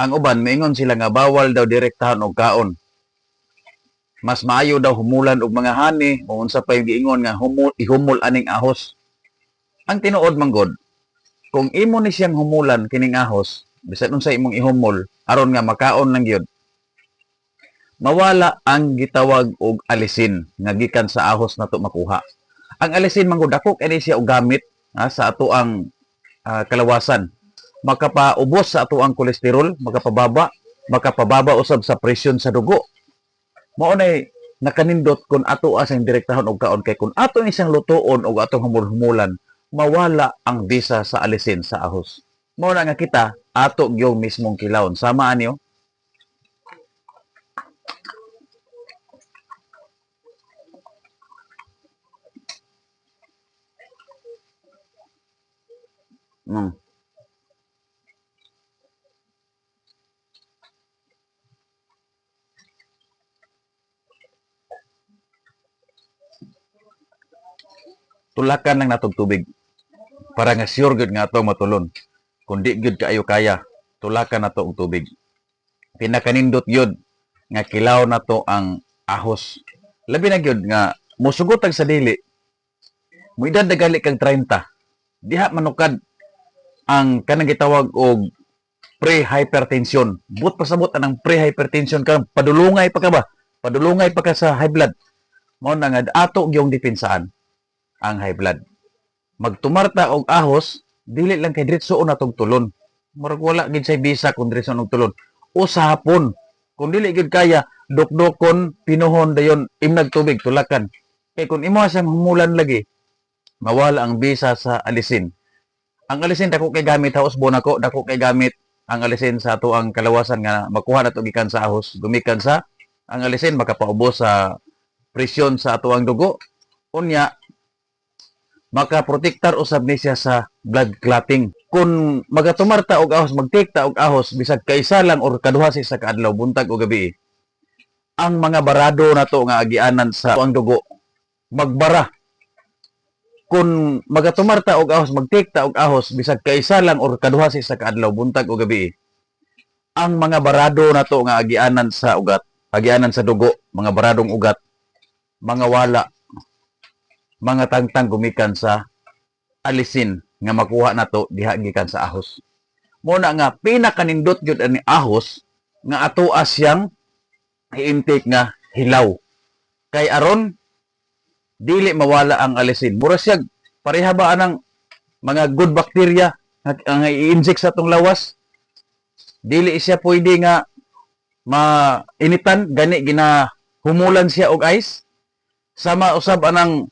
Ang uban moingon sila nga bawal daw direktahan og kaon. Mas maayo daw humulan og mga hani, o unsa pa yung giingon nga ihumol aning ahos. Ang tinuod man god, kung imo ni siyang humulan kining ahos, bisan unsa imong ihumol aron nga makaon lang gyud, mawala ang gitawag og alisin nga gikan sa ahos nato makuha. Ang alisin man gud dako kani siya og gamit sa ato ang kalawasan. Makapaubos sa ato ang kolesterol, makapababa usab sa presyon sa dugo. Mao nay nakanindot kung ato asang direktahon og kaon, kay kung ato isang lutuon og atong humul-humulan, mawala ang bisa sa alisin sa ahos. Mao na nga kita ato gyud mismong kilawon. Sama anyo? Mm. Tulakan lang natong tubig para nga sure gyud nga ato matulon. Kung di gyud kaayo kaya, tulakan nato og tubig. Pinakanindot gyud nga kilaw nato ang ahos. Labi na gyud nga musugot ang sa dili. Muidad na gali kag 30. Diha manukad ang kanang gitawag og pre-hypertension. But pasabot anang pre-hypertension ka, padulungay pa ka ba? Padulungay pa ka sa high blood. Mao na nga ato gyung dipensaan ang high blood. Magtumarta og ahos, dili lang kay diretso natong tulon. Murag wala gid say bisa kung diretso og tulon. O sa hapon, kung dili gid kaya, dukdokon, pinuhon dayon imnag tubig tulakan. Kay kung imo siyang humulan lagi, mawala ang bisa sa alisin. Ang alisin dako kay gamit haos bonako, dako kay gamit ang alisin sa ato ang kalawasan nga makuha nato gikan sa ahos, gumikan sa ang alisin makapaubos sa presyon sa ato ang dugo. Unya makaprotektar usab ni siya sa blood clotting. Kung magatumarta og ahos, magtikta og ahos, bisag kaisa lang or kaduha sa kaadlaw, buntag o gabi, ang mga barado na to nga agianan sa ang dugo, magbara. Kung magatumarta og ahos, magtikta og ahos, bisag kaisa lang or kaduha sa kaadlaw, buntag o gabi, ang mga barado na to nga agianan sa ugat, agianan sa dugo, mga baradong ugat, mga wala, mga tangtang gumikan sa alisin nga makuha nato diha gikan sa ahos. Mo na nga pinakanindot gyud ani ahos nga ato siyang i-intake nga hilaw. Kay aron dili mawala ang alisin. Mura siya pareha ba anang mga good bacteria nga i-inject sa atong lawas. Dili siya pwede nga mainitan gani ginahumulan siya og ice. Sama usab anang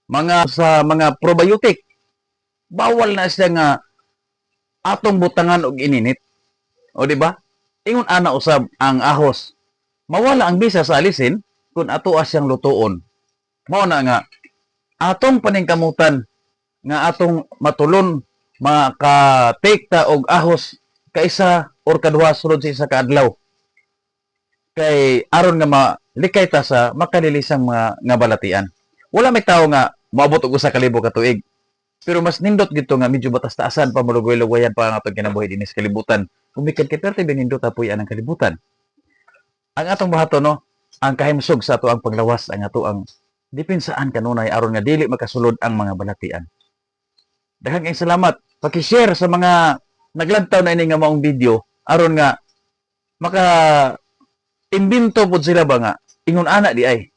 mga probiotic, bawal na siya nga atong butangan og ininit. O di ba? Ingon ana usab ang ahos. Mawala ang bisa sa alisin kung ato siyang lutuon. Mao na nga atong paningkamutan nga atong matulon maka-take ta og ahos kaisa or kaduha sulod sa isa ka adlaw. Kay aron nga malikay ta sa makalilisang mga nga balatian. Wala may tao nga maabot og 1,000 ka tuig. Pero mas nindot gito nga medyo batas-taasan pa malugoy-lugoyan pa ang atong kinabuhi dinhi sa kalibutan. Kumikad kay perti binindot apoy ang kalibutan. Ang atong bahato no, ang kahimsog sa ato ang panglawas, ang ato ang dipensaan kanunay aron nga dili makasulod ang mga balatian. Daghang kayong salamat. Paki-share sa mga naglantaw na ini nga maong video aron nga maka imbento pud sila ba nga ingon ana di ay